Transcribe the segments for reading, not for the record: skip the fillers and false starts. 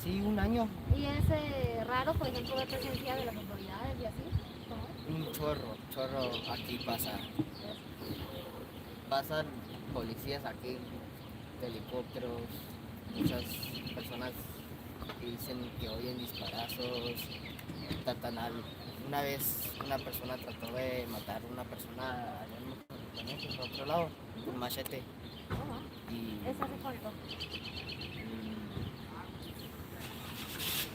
Sí, un año. ¿Y es raro, por ejemplo, ver presencia de las autoridades y así? ¿Cómo? Un chorro aquí pasa. Pasan policías aquí, helicópteros, muchas personas que dicen que oyen disparazos, una vez una persona trató de matar a una persona allá en otro lado, con machete. Y ¿Es hace cuánto?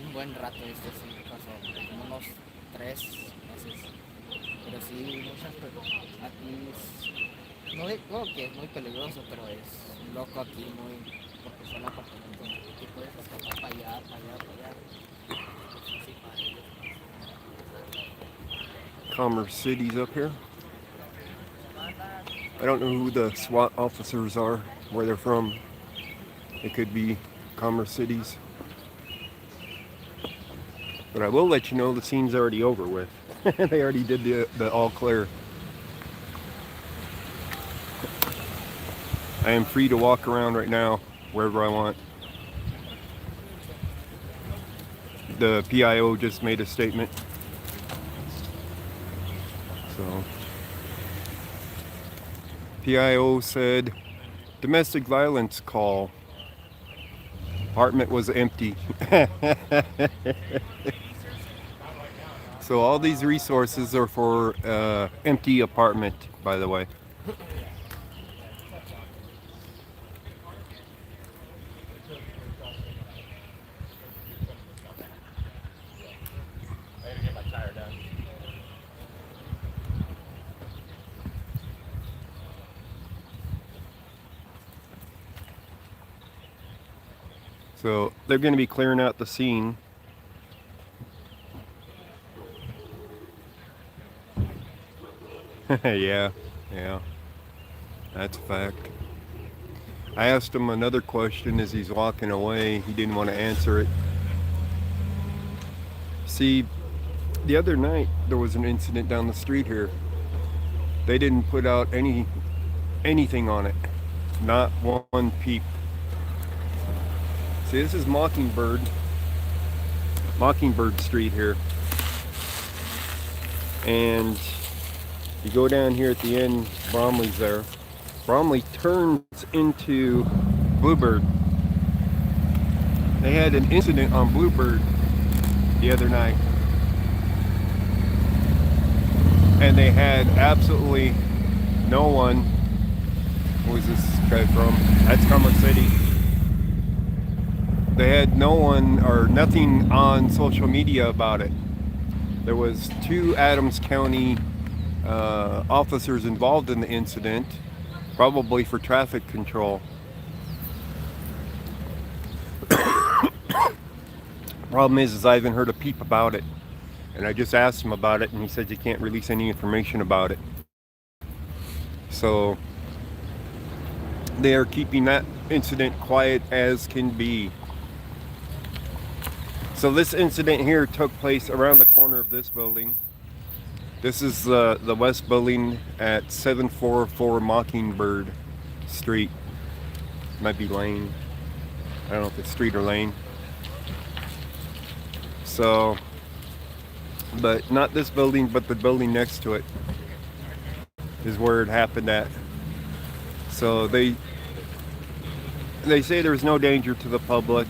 un buen rato esto sí pasó, como unos 3 meses. Pero sí, muchas personas aquí no digo que es muy peligroso, pero es loco aquí, muy, porque son apartamentos que puedes escapar para allá, para allá, para allá. Sí, para ellos. Commerce City's up here. I don't know who the SWAT officers are, where they're from. It could be Commerce Cities. But I will let you know the scene's already over with. They already did the all clear. I am free to walk around right now wherever I want. The PIO just made a statement. So PIO said domestic violence call. Apartment was empty. So all these resources are for empty apartment, by the way. So they're going to be clearing out the scene. Yeah, that's a fact. I asked him another question as he's walking away. He didn't want to answer it. See, the other night there was an incident down the street here. They didn't put out anything on it. Not one peep. See, this is Mockingbird Street here. And you go down here at the end, Bromley's there. Bromley turns into Bluebird. They had an incident on Bluebird the other night. And they had absolutely no one. Who is this guy from? That's Commerce City. They had no one or nothing on social media about it. There was 2 Adams County officers involved in the incident, probably for traffic control. Problem is I haven't heard a peep about it. And I just asked him about it, and he said you can't release any information about it. So they are keeping that incident quiet as can be. So this incident here took place around the corner of this building. This is the west building at 744 Mockingbird Street. Might be lane. I don't know if it's street or lane. So, but not this building, but the building next to it is where it happened at. So they say there's no danger to the public.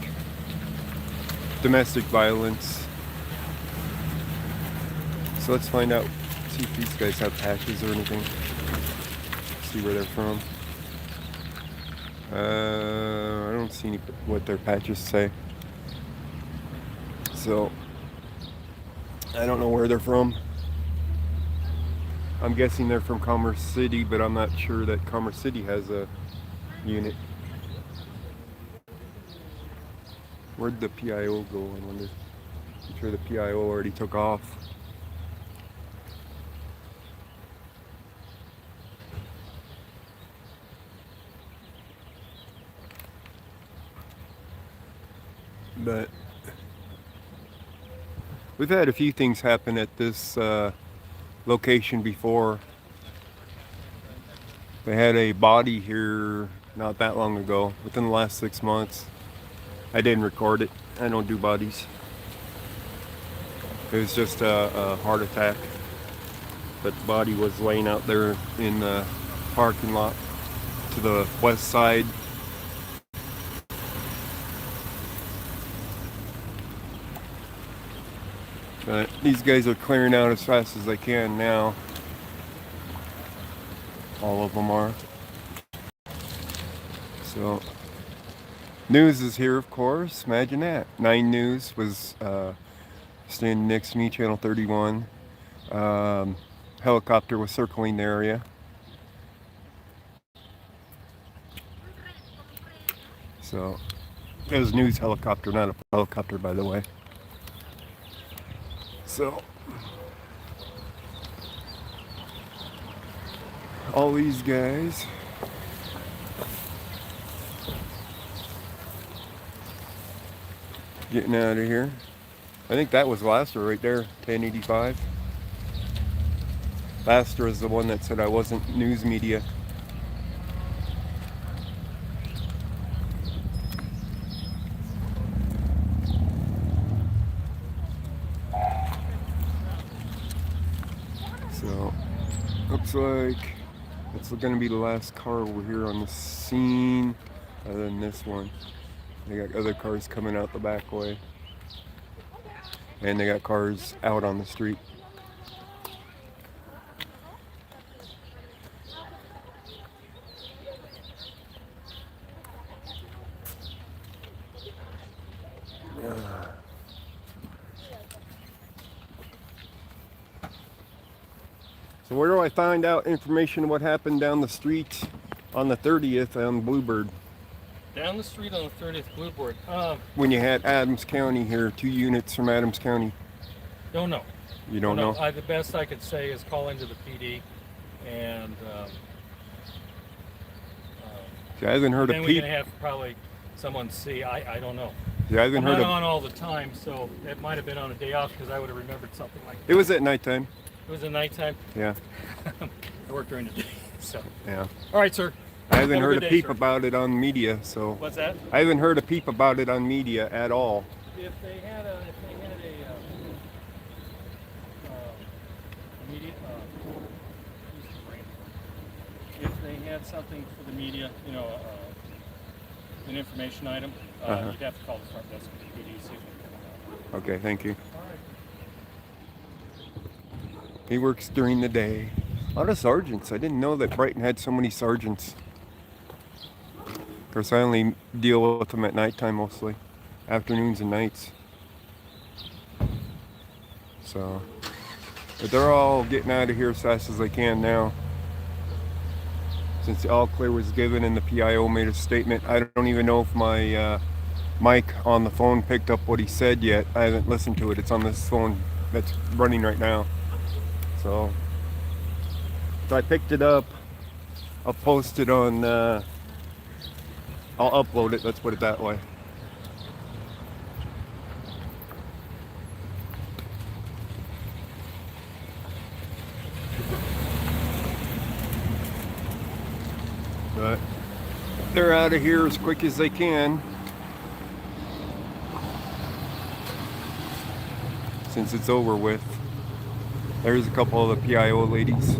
Domestic violence. So let's find out, see if these guys have patches or anything. See where they're from. I don't see any what their patches say. So I don't know where they're from. I'm guessing they're from Commerce City, but I'm not sure that Commerce City has a unit. Where'd the PIO go, I wonder? I'm sure the PIO already took off. But we've had a few things happen at this location before. They had a body here not that long ago, within the last 6 months. I didn't record it. I don't do bodies. It was just a heart attack. But the body was laying out there in the parking lot to the west side. But these guys are clearing out as fast as they can now. All of them are. So, news is here, of course. Imagine that. 9 News was standing next to me, channel 31. Helicopter was circling the area. So, it was news helicopter, not a helicopter, by the way. So, all these guys getting out of here. I think that was Laster right there, 1085. Laster is the one that said I wasn't news media. So, looks like it's going to be the last car over here on the scene, other than this one. They got other cars coming out the back way. And they got cars out on the street. So where do I find out information on what happened down the street on the 30th on Bluebird? Down the street on the 30th Bluebird. When you had Adams County here, 2 units from Adams County. Don't know. You don't know? The best I could say is call into the PD, and See, I haven't heard then a we're peep. gonna have probably someone see. I don't know. Yeah, I haven't I'm heard not of. on all the time, so it might have been on a day off because I would have remembered something like that. It was at nighttime. It was a nighttime. Yeah. I work during the day, so. Yeah. All right, sir. I haven't Have heard good a day, peep sir. about it on media, so. What's that? I haven't heard a peep about it on media at all. If they had a media, if they had something for the media, an information item, you'd have to call the front desk of the PD, see if they can. Okay, thank you. All right. He works during the day. A lot of sergeants. I didn't know that Brighton had so many sergeants. Of course, I only deal with them at nighttime mostly. Afternoons and nights. So, but they're all getting out of here as fast as they can now. Since the all clear was given and the PIO made a statement. I don't even know if my mic on the phone picked up what he said yet. I haven't listened to it. It's on this phone that's running right now. So I picked it up. I'll post it on, I'll upload it, let's put it that way. But they're out of here as quick as they can. Since it's over with. There's a couple of the PIO ladies.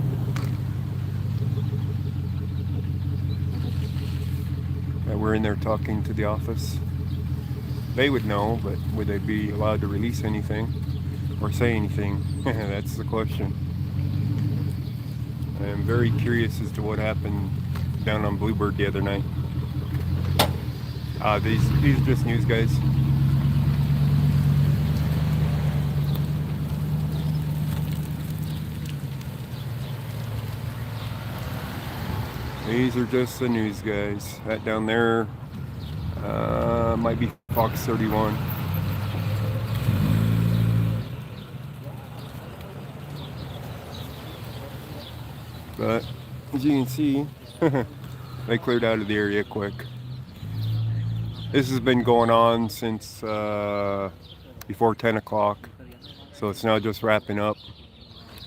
That were in there talking to the office. They would know, but would they be allowed to release anything or say anything? That's the question. I am very curious as to what happened down on Bluebird the other night. These are just news guys. These are just the news guys. That down there might be Fox 31. But as you can see, they cleared out of the area quick. This has been going on since before 10 o'clock. So it's now just wrapping up.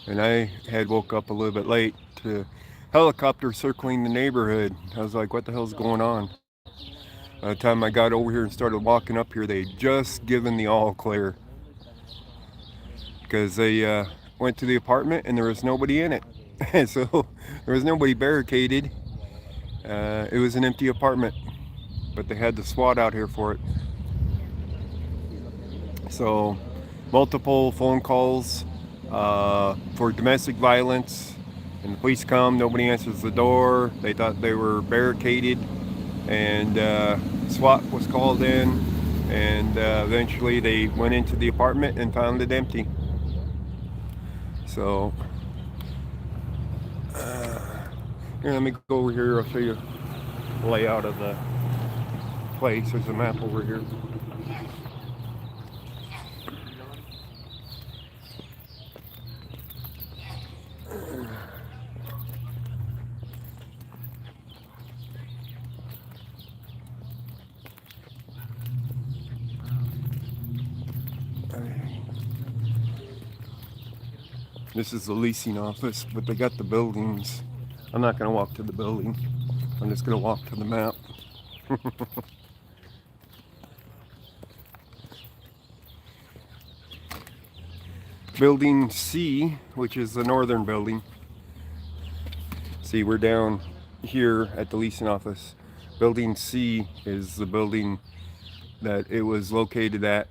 And I had woke up a little bit late to helicopter circling the neighborhood. I was like, what the hell's going on? By the time I got over here and started walking up here, they just given the all clear. Because they went to the apartment and there was nobody in it. So there was nobody barricaded. It was an empty apartment. But they had the SWAT out here for it. So multiple phone calls for domestic violence. And the police come, nobody answers the door. They thought they were barricaded. And SWAT was called in. And eventually they went into the apartment and found it empty. So, here, let me go over here. I'll show you the layout of the place. There's a map over here. This is the leasing office, but they got the buildings. I'm not going to walk to the building. I'm just going to walk to the map. Building C, which is the northern building. See, we're down here at the leasing office. Building C is the building that it was located at.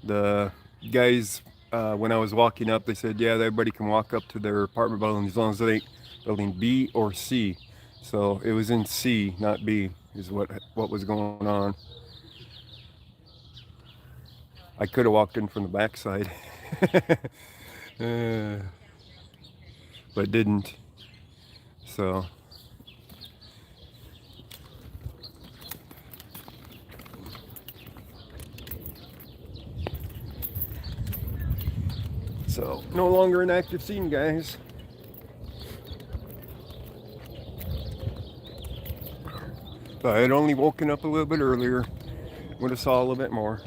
The guys, when I was walking up, they said, yeah, everybody can walk up to their apartment building as long as they ain't building B or C. So it was in C, not B, is what was going on. I could have walked in from the backside, but didn't. So no longer an active scene, guys. If I had only woken up a little bit earlier, would have saw a little bit more.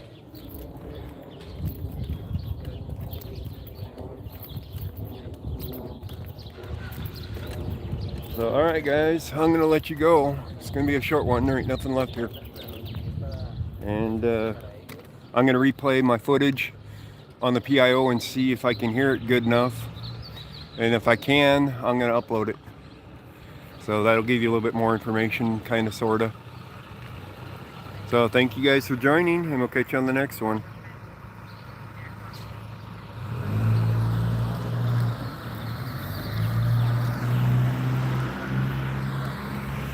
So, alright guys, I'm going to let you go. It's going to be a short one. There ain't nothing left here. And I'm going to replay my footage on the PIO and see if I can hear it good enough. And if I can, I'm going to upload it. So that'll give you a little bit more information, kind of, sort of. So thank you guys for joining, and we'll catch you on the next one.